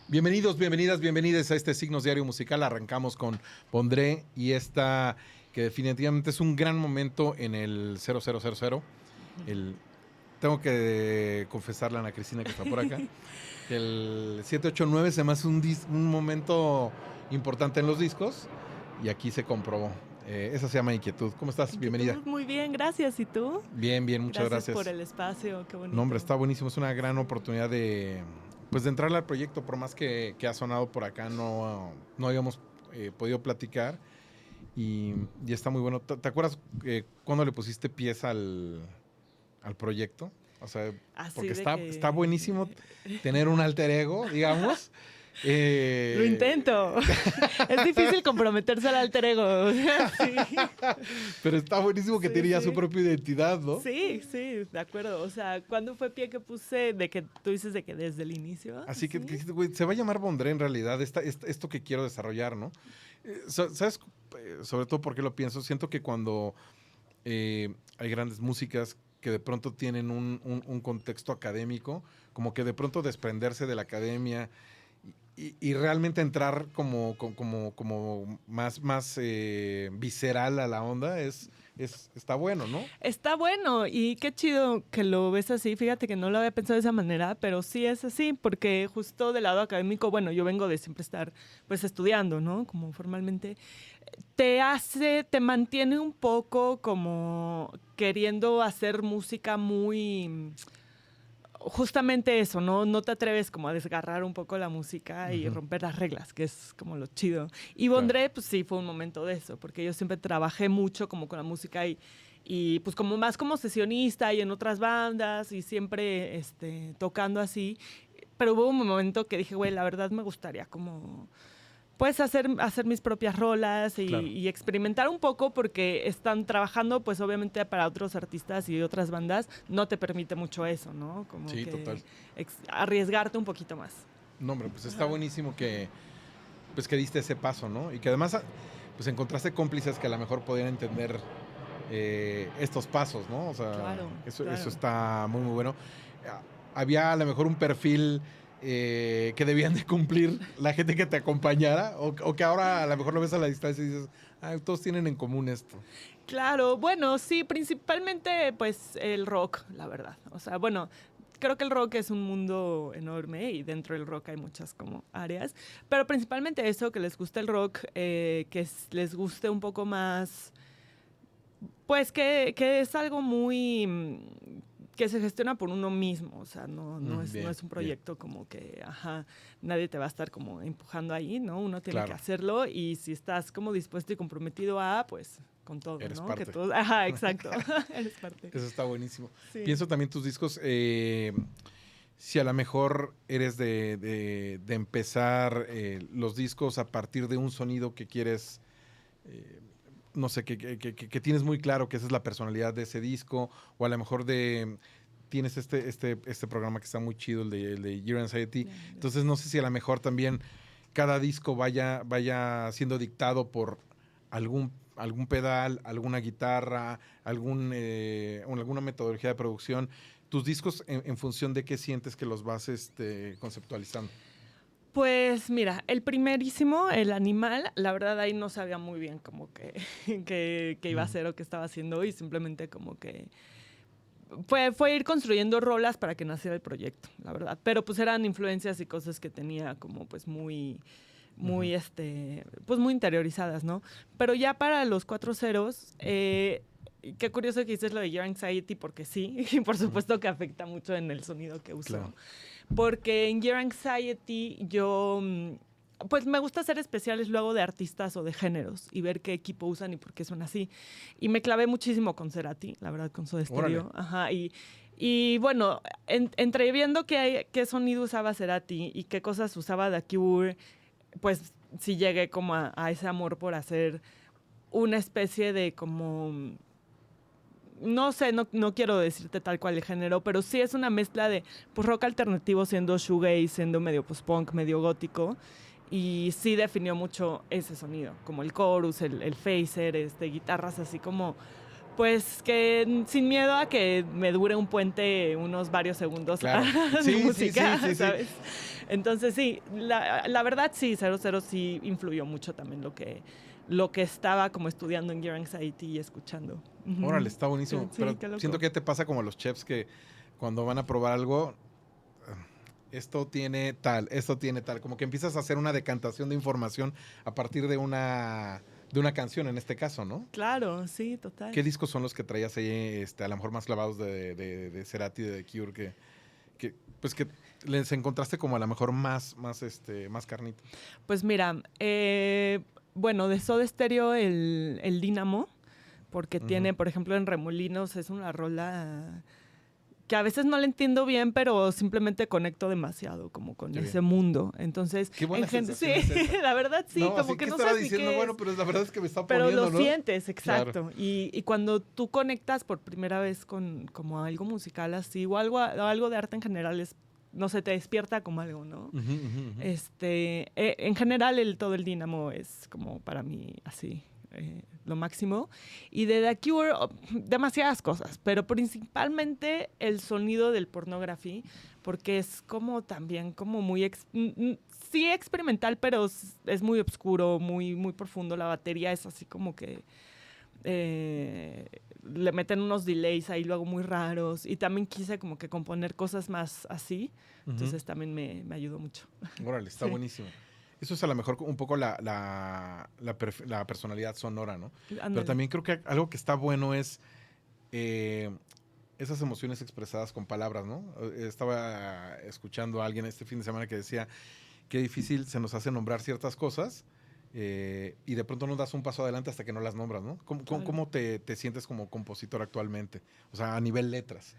Bienvenidos, bienvenidas, bienvenidos a este Signos Diario Musical. Arrancamos con Pondré y esta que definitivamente es un gran momento en el 0000. Tengo que confesarle a Ana Cristina que está por acá, que el 789 se me hace un momento importante en los discos y aquí se comprobó. Esa se llama Inquietud. ¿Cómo estás? Inquietud, Bienvenida. muy bien, gracias. ¿Y tú? Bien, bien, muchas gracias. Gracias por el espacio, qué bonito. No, hombre, está buenísimo. Es una gran oportunidad de entrarle al proyecto, por más que ha sonado por acá, no habíamos podido platicar y está muy bueno. ¿Te acuerdas cuándo le pusiste pies al proyecto? O sea, porque está buenísimo tener un alter ego, digamos. Lo intento. Es difícil comprometerse al alter ego. Sí. Pero está buenísimo que tiene ya su propia identidad, ¿no? Sí, de acuerdo. O sea, ¿cuándo fue pie que puse de que tú dices de que desde el inicio? Así que güey, se va a llamar Pondré en realidad, esto que quiero desarrollar, ¿no? ¿Sabes? Sobre todo porque lo pienso, siento que cuando hay grandes músicas que de pronto tienen un contexto académico, como que de pronto desprenderse de la academia y realmente entrar como más visceral a la onda está bueno, ¿no? Está bueno y qué chido que lo ves así. Fíjate que no lo había pensado de esa manera, pero sí es así, porque justo del lado académico, bueno, yo vengo de siempre estar pues estudiando, ¿no? Como formalmente, te mantiene un poco como queriendo hacer música muy... Justamente eso, ¿no? No te atreves como a desgarrar un poco la música y romper las reglas, que es como lo chido. Y Pondré, pues sí, fue un momento de eso, porque yo siempre trabajé mucho como con la música y pues como más como sesionista y en otras bandas y siempre tocando así. Pero hubo un momento que dije, güey, la verdad me gustaría como... Pues hacer mis propias rolas y experimentar un poco porque están trabajando pues obviamente para otros artistas y otras bandas, no te permite mucho eso, ¿no? Como sí, que total. Arriesgarte un poquito más. No, hombre, pues está buenísimo que diste ese paso, ¿no? Y que además pues encontraste cómplices que a lo mejor podían entender estos pasos, ¿no? O sea, claro. Eso está muy, muy bueno. Había a lo mejor un perfil que debían de cumplir la gente que te acompañara o que ahora a lo mejor lo ves a la distancia y dices, todos tienen en común esto. Claro, bueno, sí, principalmente pues el rock, la verdad. O sea, bueno, creo que el rock es un mundo enorme y dentro del rock hay muchas como áreas, pero principalmente eso, que les guste el rock, les guste un poco más, pues que es algo muy... que se gestiona por uno mismo, o sea, no es un proyecto como que, nadie te va a estar como empujando ahí, ¿no? Uno tiene que hacerlo y si estás como dispuesto y comprometido pues con todo, eres ¿no? parte. Que todo, exacto, eres parte. Eso está buenísimo. Sí. Pienso también tus discos, si a lo mejor eres de empezar los discos a partir de un sonido que quieres... no sé, que tienes muy claro que esa es la personalidad de ese disco, o a lo mejor tienes este programa que está muy chido, el de Year Anxiety. Entonces no sé si a lo mejor también cada disco vaya siendo dictado por algún pedal, alguna guitarra, alguna metodología de producción. Tus discos en función de qué sientes que los vas conceptualizando. Pues mira, el primerísimo, El Animal, la verdad ahí no sabía muy bien como que iba a hacer o qué estaba haciendo y simplemente como que fue ir construyendo rolas para que naciera el proyecto, la verdad. Pero pues eran influencias y cosas que tenía como pues muy pues muy interiorizadas, ¿no? Pero ya para los 4 ceros, qué curioso que dices lo de Your Anxiety, porque sí, y por supuesto que afecta mucho en el sonido que uso. Claro. Porque en Your Anxiety yo, pues me gusta hacer especiales luego de artistas o de géneros y ver qué equipo usan y por qué son así. Y me clavé muchísimo con Cerati, la verdad, con Soda Stereo. Y bueno, entre viendo qué sonido usaba Cerati y qué cosas usaba The Cure, pues sí llegué como a ese amor por hacer una especie de como... No sé, no quiero decirte tal cual el género, pero sí es una mezcla de pues, rock alternativo siendo shoegaze, siendo medio post-punk, medio gótico. Y sí definió mucho ese sonido, como el chorus, el phaser, guitarras así como Pues que sin miedo a que me dure un puente unos varios segundos Claro. de Sí, música, sí. ¿sabes? Entonces sí, la verdad sí, 00 sí influyó mucho también lo que estaba como estudiando en Gear Anxiety y escuchando. Órale, está buenísimo. Sí, Pero qué loco. siento que te pasa como a los chefs que cuando van a probar algo, esto tiene tal. Como que empiezas a hacer una decantación de información a partir de una canción en este caso, ¿no? Claro, sí, total. ¿Qué discos son los que traías ahí, a lo mejor más clavados de Cerati, de The Cure, pues que les encontraste como a lo mejor más carnita? Pues mira, bueno, de Soda Stereo el Dínamo, porque tiene, por ejemplo, en Remolinos es una rola que a veces no la entiendo bien, pero simplemente conecto demasiado como con Qué ese bien. mundo. Entonces, Qué buena sí, sensación es esa. la verdad sí, No, como así que que no estaba sé ni diciendo, qué bueno, es. pero la verdad es que me está Pero poniendo, lo ¿no? sientes, exacto. Claro. Y cuando tú conectas por primera vez con como algo musical así, o algo de arte en general, no sé, te despierta como algo, ¿no? En general, todo el Dínamo es como para mí así, lo máximo. Y de The Cure, demasiadas cosas, pero principalmente el sonido del Pornography, porque es como también como muy, sí experimental, pero es muy oscuro, muy, muy profundo. La batería es así como que le meten unos delays ahí luego muy raros, y también quise como que componer cosas más así, entonces también me ayudó mucho. Órale, está Sí. buenísimo. Eso es a lo mejor un poco la personalidad sonora, ¿no? Pero Ándale. también creo que algo que está bueno es esas emociones expresadas con palabras, ¿no? Estaba escuchando a alguien este fin de semana que decía qué difícil se nos hace nombrar ciertas cosas y de pronto no das un paso adelante hasta que no las nombras, ¿no? Claro. ¿Cómo te sientes como compositor actualmente? O sea, a nivel letras.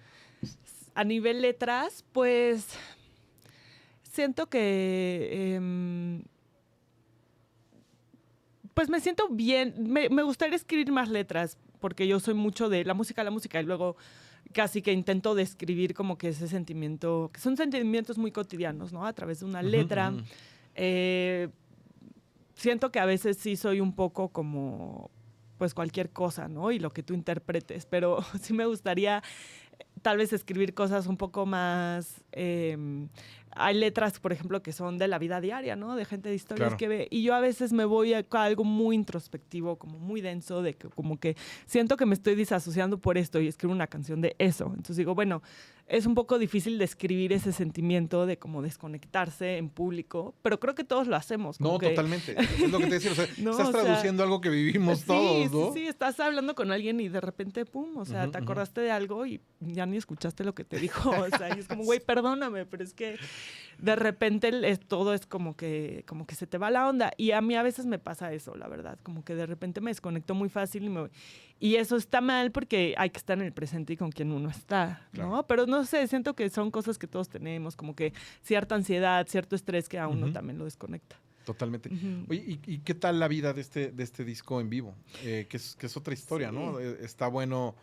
A nivel letras, pues siento que pues me siento bien. Me gustaría escribir más letras, porque yo soy mucho de la música, y luego casi que intento describir como que ese sentimiento, que son sentimientos muy cotidianos, ¿no? A través de una letra. Siento que a veces sí soy un poco como, pues cualquier cosa, ¿no? Y lo que tú interpretes, pero sí me gustaría tal vez escribir cosas un poco más. Hay letras, por ejemplo, que son de la vida diaria, ¿no? De gente de historias Claro. que ve. Y yo a veces me voy a algo muy introspectivo, como muy denso, de que como que siento que me estoy disasociando por esto y escribo una canción de eso. Entonces digo, bueno, es un poco difícil describir ese sentimiento de como desconectarse en público, pero creo que todos lo hacemos. No, que, totalmente. Es lo que te decía. O sea, no, estás traduciendo algo que vivimos todos, ¿no? Sí, estás hablando con alguien y de repente, pum, o sea, te acordaste de algo y ya ni escuchaste lo que te dijo. O sea, y es como, güey, perdóname, pero es que de repente todo es como que se te va la onda. Y a mí a veces me pasa eso, la verdad, como que de repente me desconecto muy fácil y eso está mal porque hay que estar en el presente y con quien uno está, ¿no? Claro. Pero no sé, siento que son cosas que todos tenemos, como que cierta ansiedad, cierto estrés que a uno también lo desconecta. Totalmente. Oye, ¿y qué tal la vida de este disco en vivo? Que es otra historia, Sí. ¿no? Está bueno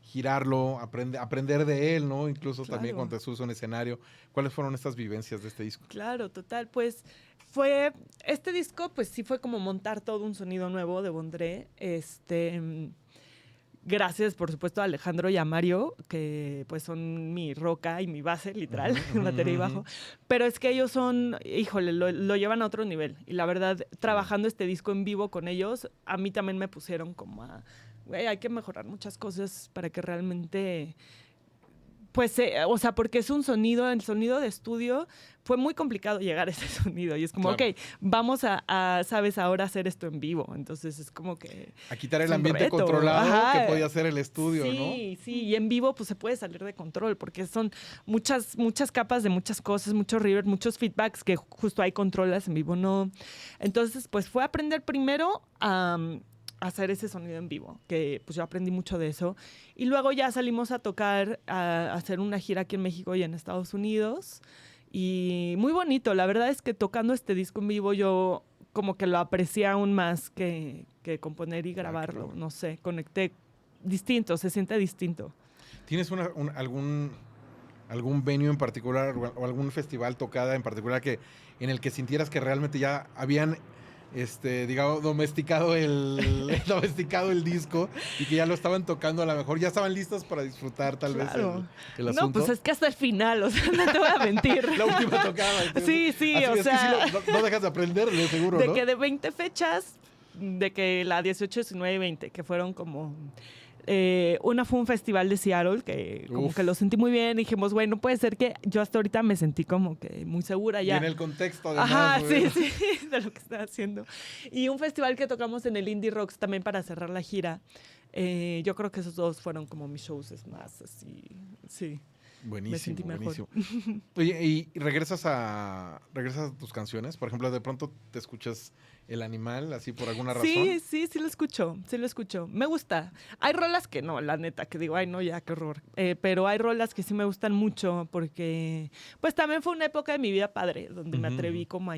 girarlo, aprender de él, ¿no? Incluso también cuando te subes a un escenario. ¿Cuáles fueron estas vivencias de este disco? Claro, total. Pues este disco, pues sí fue como montar todo un sonido nuevo de Bondré. Gracias, por supuesto, a Alejandro y a Mario, que pues son mi roca y mi base, literal, batería y bajo. Pero es que ellos son, híjole, lo llevan a otro nivel. Y la verdad, trabajando este disco en vivo con ellos, a mí también me pusieron como güey, hay que mejorar muchas cosas para que realmente... Pues, o sea, porque es el sonido de estudio, fue muy complicado llegar a ese sonido. Y es como, Claro. ok, vamos sabes, ahora hacer esto en vivo. Entonces es como que... A quitar es el un ambiente reto. controlado Ajá. que podía ser el estudio, ¿no? Sí, y en vivo pues se puede salir de control porque son muchas capas de muchas cosas, mucho reverb, muchos feedbacks que justo hay controlas, en vivo no. Entonces pues fue aprender primero a hacer ese sonido en vivo, que pues yo aprendí mucho de eso. Y luego ya salimos a tocar, a hacer una gira aquí en México y en Estados Unidos. Y muy bonito, la verdad es que tocando este disco en vivo yo como que lo aprecié aún más que componer y grabarlo. Claro. No sé, conecté distinto, se siente distinto. ¿Tienes algún venue en particular o algún festival tocada en particular en el que sintieras que realmente ya habían digamos, domesticado domesticado el disco y que ya lo estaban tocando, a lo mejor ya estaban listos para disfrutar tal vez el asunto. No, pues es que hasta el final, o sea, no te voy a mentir. La última tocada. Entonces, sí, así o es sea. Que sí no dejas de aprenderle, seguro, de ¿no? que de 20 fechas, de que la 18, 19 y 20, que fueron como... una fue un festival de Seattle que como que lo sentí muy bien. Y dijimos, bueno, puede ser que yo hasta ahorita me sentí como que muy segura ya. Y en el contexto, además. Ajá, sí, de lo que estaba haciendo. Y un festival que tocamos en el Indie Rocks también para cerrar la gira. Yo creo que esos dos fueron como mis shows más así, sí. Buenísimo, buenísimo. Oye, ¿y regresas a tus canciones? Por ejemplo, de pronto te escuchas El Animal, así por alguna razón. Sí lo escucho. Me gusta. Hay rolas que no, la neta, que digo, ay, no, ya, qué horror. Pero hay rolas que sí me gustan mucho porque, pues también fue una época de mi vida padre, donde me atreví como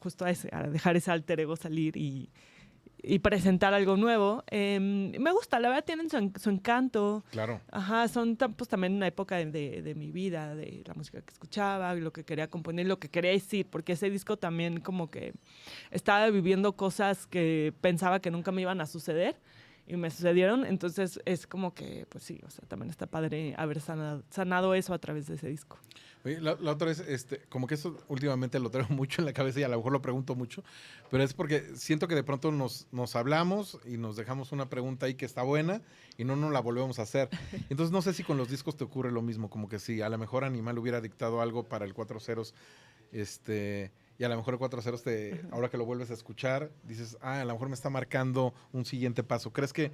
justo a dejar ese alter ego salir y presentar algo nuevo. Me gusta, la verdad tienen su encanto. Claro. Ajá, son pues, también una época de mi vida, de la música que escuchaba, lo que quería componer, lo que quería decir, porque ese disco también como que estaba viviendo cosas que pensaba que nunca me iban a suceder y me sucedieron, entonces es como que, pues sí, o sea, también está padre haber sanado eso a través de ese disco. Oye, la otra vez, como que eso últimamente lo traigo mucho en la cabeza y a lo mejor lo pregunto mucho, pero es porque siento que de pronto nos hablamos y nos dejamos una pregunta ahí que está buena y no nos la volvemos a hacer. Entonces no sé si con los discos te ocurre lo mismo, como que si a lo mejor Animal hubiera dictado algo para el Cuatro Ceros, y a lo mejor el Cuatro Ceros, ahora que lo vuelves a escuchar, dices, a lo mejor me está marcando un siguiente paso. ¿Crees que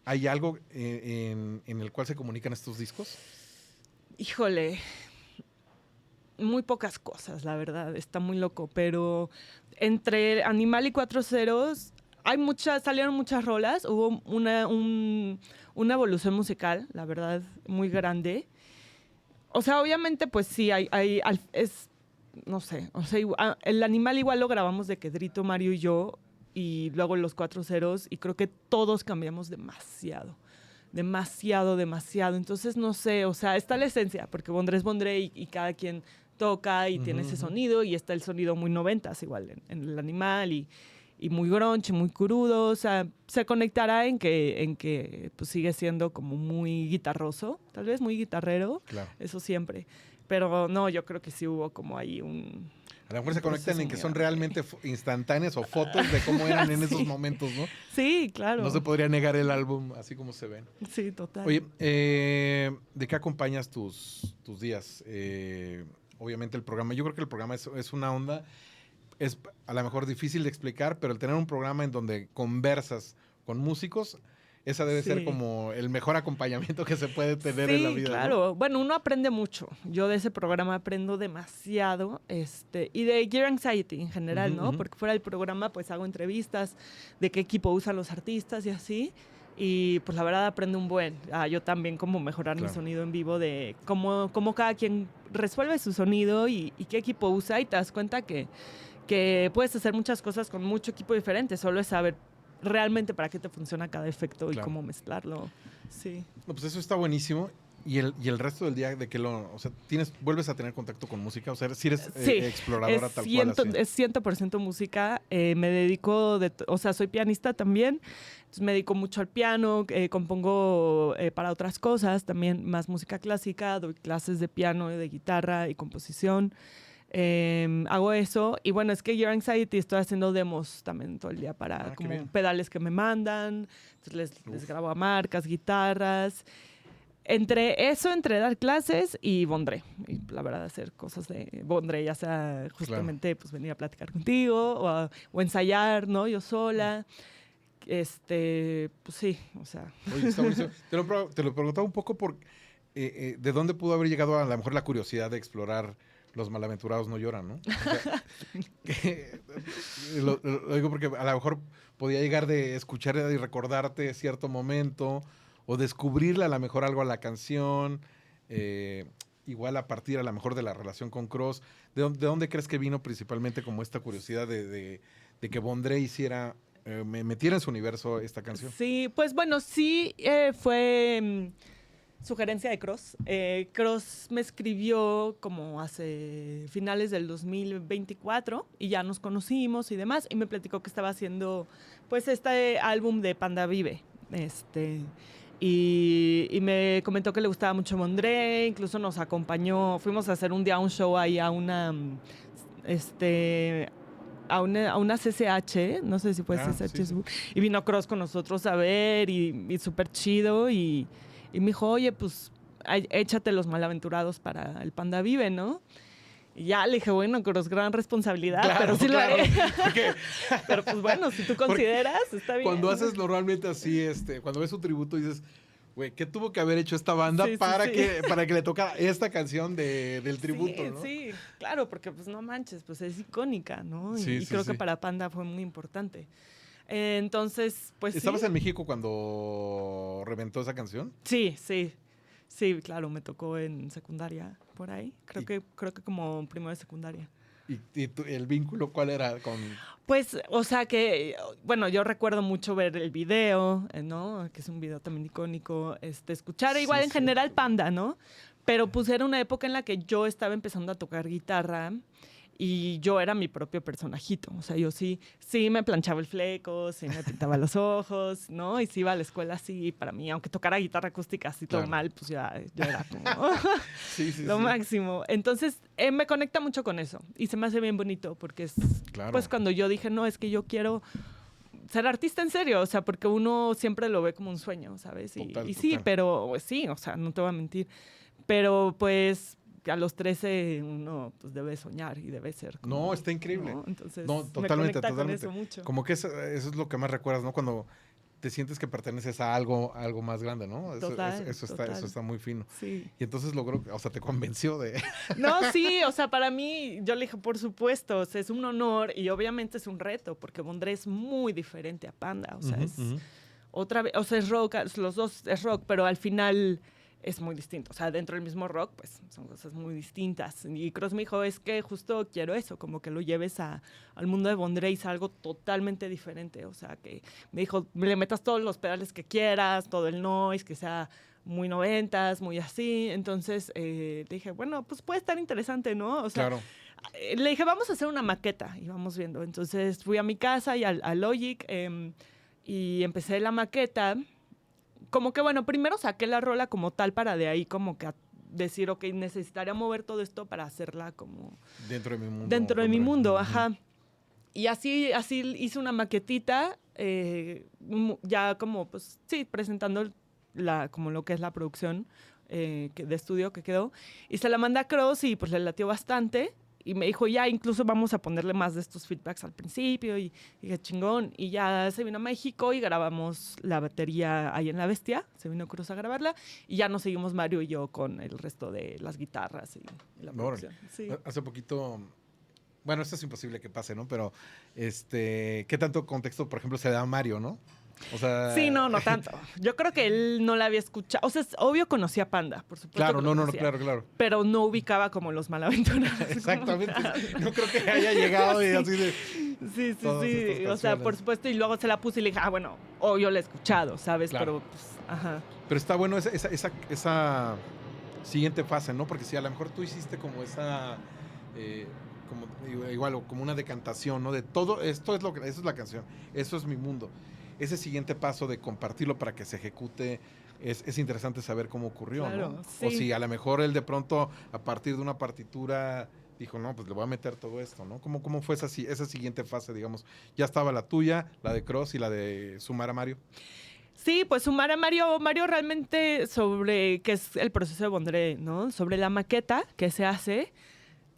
hay algo en el cual se comunican estos discos? Híjole, muy pocas cosas, la verdad, está muy loco, pero entre Animal y Cuatro Ceros salieron muchas rolas, hubo una evolución musical, la verdad, muy grande. O sea, obviamente, pues sí, no sé, o sea, el Animal igual lo grabamos de Kedrito, Mario y yo, y luego los Cuatro Ceros, y creo que todos cambiamos demasiado. Entonces, no sé, o sea, está la esencia, porque Bondré es Bondré y cada quien toca y tiene ese sonido, y está el sonido muy noventas igual en el Animal, y muy grunge, muy crudo, o sea, se conectará en que pues sigue siendo como muy guitarroso, tal vez muy guitarrero, claro. Eso siempre. Pero no, yo creo que sí hubo como ahí a lo mejor se conectan en que son realmente instantáneas o fotos de cómo eran sí. En esos momentos, ¿no? Sí, claro. No se podría negar el álbum así como se ven. Sí, total. Oye, ¿de qué acompañas tus días? Obviamente el programa, yo creo que el programa es una onda, es a lo mejor difícil de explicar, pero el tener un programa en donde conversas con músicos, esa debe ser como el mejor acompañamiento que se puede tener en la vida. Claro. ¿No? Bueno, uno aprende mucho. Yo de ese programa aprendo demasiado. Y de Gear Anxiety en general, ¿no? Porque fuera del programa, pues hago entrevistas de qué equipo usan los artistas y así. Y pues la verdad aprendo un buen. Yo también como mejorar mi sonido en vivo, de cómo cada quien resuelve su sonido y qué equipo usa. Y te das cuenta que puedes hacer muchas cosas con mucho equipo diferente. Solo es saber realmente para qué te funciona cada efecto y cómo mezclarlo. Sí. No, pues eso está buenísimo. Y el resto del día, ¿de qué o sea, vuelves a tener contacto con música? O sea, si eres exploradora tal cual. Así. Es 100% música. Me dedico, o sea, soy pianista también. Entonces me dedico mucho al piano, compongo para otras cosas, también más música clásica, doy clases de piano, de guitarra y composición. Hago eso y bueno, es que Your Anxiety estoy haciendo demos también todo el día para como pedales que me mandan, entonces les grabo a marcas, guitarras, entre dar clases y Bondré, y la verdad hacer cosas de Bondré, ya sea justamente pues venir a platicar contigo o ensayar, ¿no? Yo sola. Pues sí, o sea. Oye, está buenísimo. Te lo preguntaba un poco por de dónde pudo haber llegado a lo mejor la curiosidad de explorar Los Malaventurados No Lloran, ¿no? O sea, lo digo porque a lo mejor podía llegar de escuchar y recordarte cierto momento o descubrirle a lo mejor algo a la canción, igual a partir a lo mejor de la relación con Cross. ¿De dónde crees que vino principalmente como esta curiosidad de que Bondré hiciera, metiera en su universo esta canción? Sí, pues bueno, sí fue... sugerencia de Cross. Cross me escribió como hace finales del 2024 y ya nos conocimos y demás, y me platicó que estaba haciendo pues este álbum de Panda Vive. Y me comentó que le gustaba mucho Mondré, incluso nos acompañó, fuimos a hacer un día un show ahí a una a una CCH, no sé si fue CCH, sí. y vino Cross con nosotros a ver y súper chido y me dijo, oye, pues échate Los Malaventurados para el Panda Vive, ¿no? Y ya le dije, bueno, Cross, gran responsabilidad, Claro, pero sí lo haré. Porque, Pero pues bueno, si tú consideras, está bien. cuando haces normalmente así, cuando ves un tributo dices, güey, ¿qué tuvo que haber hecho esta banda para que le tocara esta canción del tributo, ¿no? Sí, claro, porque pues no manches, pues es icónica, ¿no? Sí, y creo que para Panda fue muy importante. Entonces, pues ¿Estabas en México cuando reventó esa canción? Sí, claro, me tocó en secundaria, por ahí. Creo que como primero de secundaria. ¿Y el vínculo cuál era con...? Pues, o sea que, bueno, yo recuerdo mucho ver el video, ¿no? Que es un video también icónico. Escuchar igual en general Panda, ¿no? Pero pues era una época en la que yo estaba empezando a tocar guitarra y yo era mi propio personajito. O sea, yo sí me planchaba el fleco, sí me pintaba los ojos, ¿no? Y sí iba a la escuela así, para mí, aunque tocara guitarra acústica así todo mal, pues ya yo era como lo máximo. Entonces, me conecta mucho con eso y se me hace bien bonito porque es, pues cuando yo dije, no, es que yo quiero ser artista en serio, o sea, porque uno siempre lo ve como un sueño, ¿sabes? Y sí, pero sí, o sea, no te voy a mentir. Pero pues a los 13 uno pues debe soñar y debe ser como, no, está increíble. ¿no? Entonces, totalmente, me conecta totalmente. con eso mucho. Como que eso es lo que más recuerdas, ¿no? Cuando te sientes que perteneces a algo más grande, ¿no? Eso está muy fino. Sí. Y entonces logró, o sea, te convenció de... No, sí, o sea, para mí, yo le dije, por supuesto, o sea, es un honor y obviamente es un reto, porque Mondré es muy diferente a Panda, o sea, es otra vez, o sea, es rock, los dos es rock, pero al final es muy distinto. O sea, dentro del mismo rock, pues son cosas muy distintas. Y Cross me dijo, es que justo quiero eso, como que lo lleves al mundo de Mondré y es algo totalmente diferente. O sea, que me dijo, le metas todos los pedales que quieras, todo el noise, que sea muy noventas, muy así. Entonces le dije, bueno, pues puede estar interesante, ¿no? O sea, claro. Le dije, vamos a hacer una maqueta y vamos viendo. Entonces fui a mi casa y a Logic y empecé la maqueta. Como que, bueno, primero saqué la rola como tal para de ahí como que decir, ok, necesitaría mover todo esto para hacerla como... Dentro de mi mundo. Dentro de mi mundo, ajá. Y así hice una maquetita, ya como, pues, sí, presentando como lo que es la producción de estudio que quedó. Y se la mandé a Cross y pues le latió bastante. Y me dijo, ya, incluso vamos a ponerle más de estos feedbacks al principio. Y dije, chingón. Y ya se vino a México y grabamos la batería ahí en La Bestia. Se vino Cruz a grabarla. Y ya nos seguimos Mario y yo con el resto de las guitarras y la producción. Sí. Hace poquito... Bueno, esto es imposible que pase, ¿no? Pero, ¿qué tanto contexto, por ejemplo, se da a Mario, ¿no? O sea... Sí, no tanto. Yo creo que él no la había escuchado. O sea, es obvio conocía Panda, por supuesto. Claro, claro. Pero no ubicaba como Los Malaventurados. Exactamente. No creo que haya llegado y así de... Sí. O sea, por supuesto. Y luego se la puse y le dije, bueno, yo la he escuchado, ¿sabes? Claro. Pero, pues, ajá. Pero está bueno esa siguiente fase, ¿no? Porque si a lo mejor tú hiciste como esa... como una decantación, ¿no? De todo, eso es la canción, eso es mi mundo. Ese siguiente paso de compartirlo para que se ejecute, es interesante saber cómo ocurrió, claro, ¿no? Sí. O si a lo mejor él de pronto, a partir de una partitura, dijo, no, pues le voy a meter todo esto, ¿no? ¿Cómo fue esa siguiente fase, digamos? Ya estaba la tuya, la de Cross y la de Sumar a Mario. Sí, pues sumar a Mario realmente sobre qué es el proceso de Mondré, ¿no? Sobre la maqueta que se hace,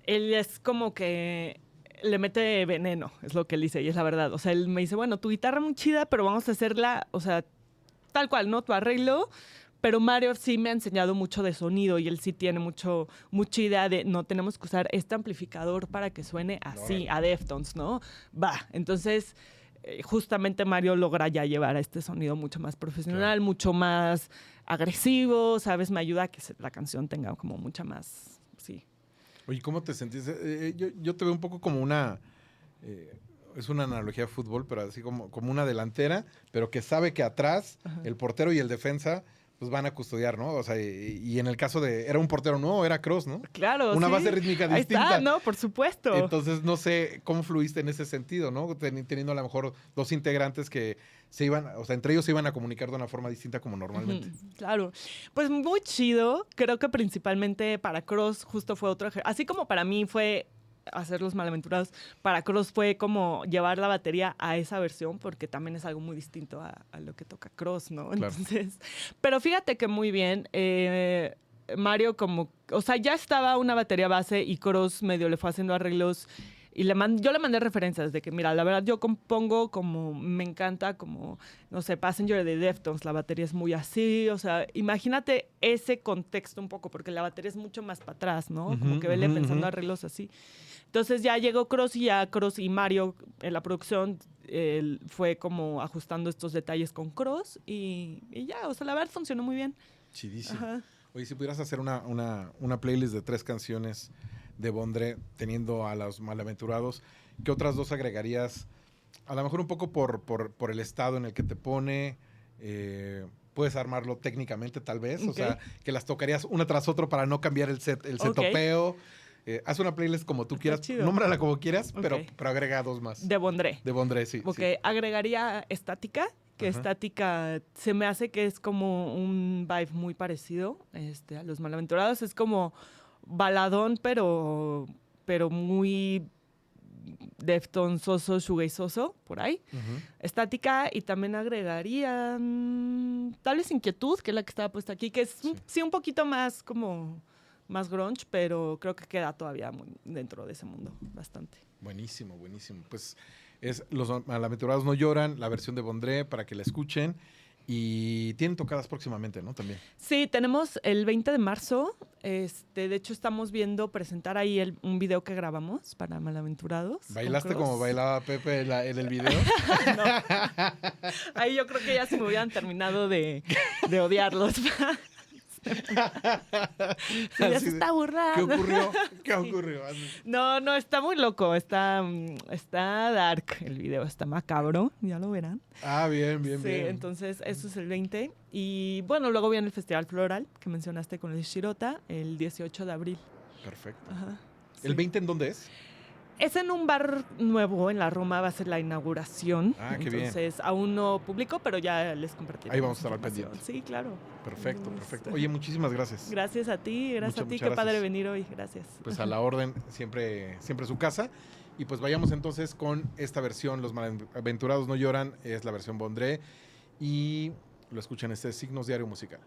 él es como que le mete veneno, es lo que él dice, y es la verdad. O sea, él me dice, bueno, tu guitarra muy chida, pero vamos a hacerla, o sea, tal cual, ¿no? Tu arreglo. Pero Mario sí me ha enseñado mucho de sonido y él sí tiene mucha idea de, no, tenemos que usar este amplificador para que suene así, a Deftones, ¿no? Va, entonces... justamente Mario logra ya llevar a este sonido mucho más profesional, mucho más agresivo, ¿sabes? Me ayuda a que la canción tenga como mucha más, sí. Oye, ¿cómo te sentiste? Yo te veo un poco como una... es una analogía de fútbol, pero así como una delantera, pero que sabe que atrás el portero y el defensa pues van a custodiar, ¿no? O sea, y en el caso de, era un portero nuevo, era Kroos, ¿no? Claro, Una sí. base rítmica Ahí distinta. está, no, por supuesto. Entonces, no sé cómo fluiste en ese sentido, ¿no? Teniendo a lo mejor dos integrantes que se iban, o sea, entre ellos se iban a comunicar de una forma distinta como normalmente. Claro. Pues muy chido. Creo que principalmente para Kroos justo fue otro ejercicio. Así como para mí fue hacer los malaventurados, para Kroos fue como llevar la batería a esa versión, porque también es algo muy distinto a lo que toca Kroos, ¿no? Claro. Entonces, pero fíjate que muy bien. Mario como, o sea, ya estaba una batería base y Kroos medio le fue haciendo arreglos y yo le mandé referencias de que, mira, la verdad yo compongo como, me encanta como, no sé, Passenger de Deftones, la batería es muy así, o sea, imagínate ese contexto un poco, porque la batería es mucho más para atrás, ¿no? Como que vele pensando arreglos así. Entonces ya llegó Kroos y ya Kroos y Mario en la producción fue como ajustando estos detalles con Kroos y ya, o sea, la verdad funcionó muy bien. Chidísimo. Ajá. Oye, si pudieras hacer una playlist de 3 canciones de Bondré teniendo a los malaventurados, ¿qué otras 2 agregarías? A lo mejor un poco por el estado en el que te pone, puedes armarlo técnicamente tal vez, o sea, que las tocarías una tras otra para no cambiar el setopeo. Haz una playlist como tú quieras, nómbrala como quieras, pero agrega 2 más. De Bondré. De Bondré, sí. Ok, sí. agregaría Estática, que Estática se me hace que es como un vibe muy parecido a Los Malaventurados. Es como baladón, pero muy deftonsoso, shoegazeoso, por ahí. Estática, y también agregaría tal vez Inquietud, que es la que estaba puesta aquí, que es sí un poquito más como más grunge, pero creo que queda todavía muy dentro de ese mundo, bastante. Buenísimo, buenísimo. Pues es Los Malaventurados No Lloran, la versión de Bondré, para que la escuchen. Y tienen tocadas próximamente, ¿no? También. Sí, tenemos el 20 de marzo. De hecho, estamos viendo presentar ahí un video que grabamos para Malaventurados. ¿Bailaste como bailaba Pepe en el video? No. Ahí yo creo que ya se me hubieran terminado de odiarlos. Ya se está burlando. ¿Qué ocurrió? ¿Qué ocurrió? No, está muy loco. Está dark el video, está macabro, ya lo verán. Ah, bien. Sí, entonces eso es el 20. Y bueno, luego viene el Festival Floral, que mencionaste con el Shirota, el 18 de abril. Perfecto. Ajá, sí. ¿El 20 en dónde es? Es en un bar nuevo en la Roma, va a ser la inauguración. Ah, qué bien. Entonces, aún no publico, pero ya les compartiré. Ahí vamos a estar al pendiente. Sí, claro. Perfecto, perfecto. Oye, muchísimas gracias. Gracias a ti, Muchas qué gracias. padre venir hoy, gracias. Pues a la orden, siempre su casa. Y pues vayamos entonces con esta versión, Los Malaventurados No Lloran, es la versión Bondré. Y lo escuchan, Signos Diario Musical.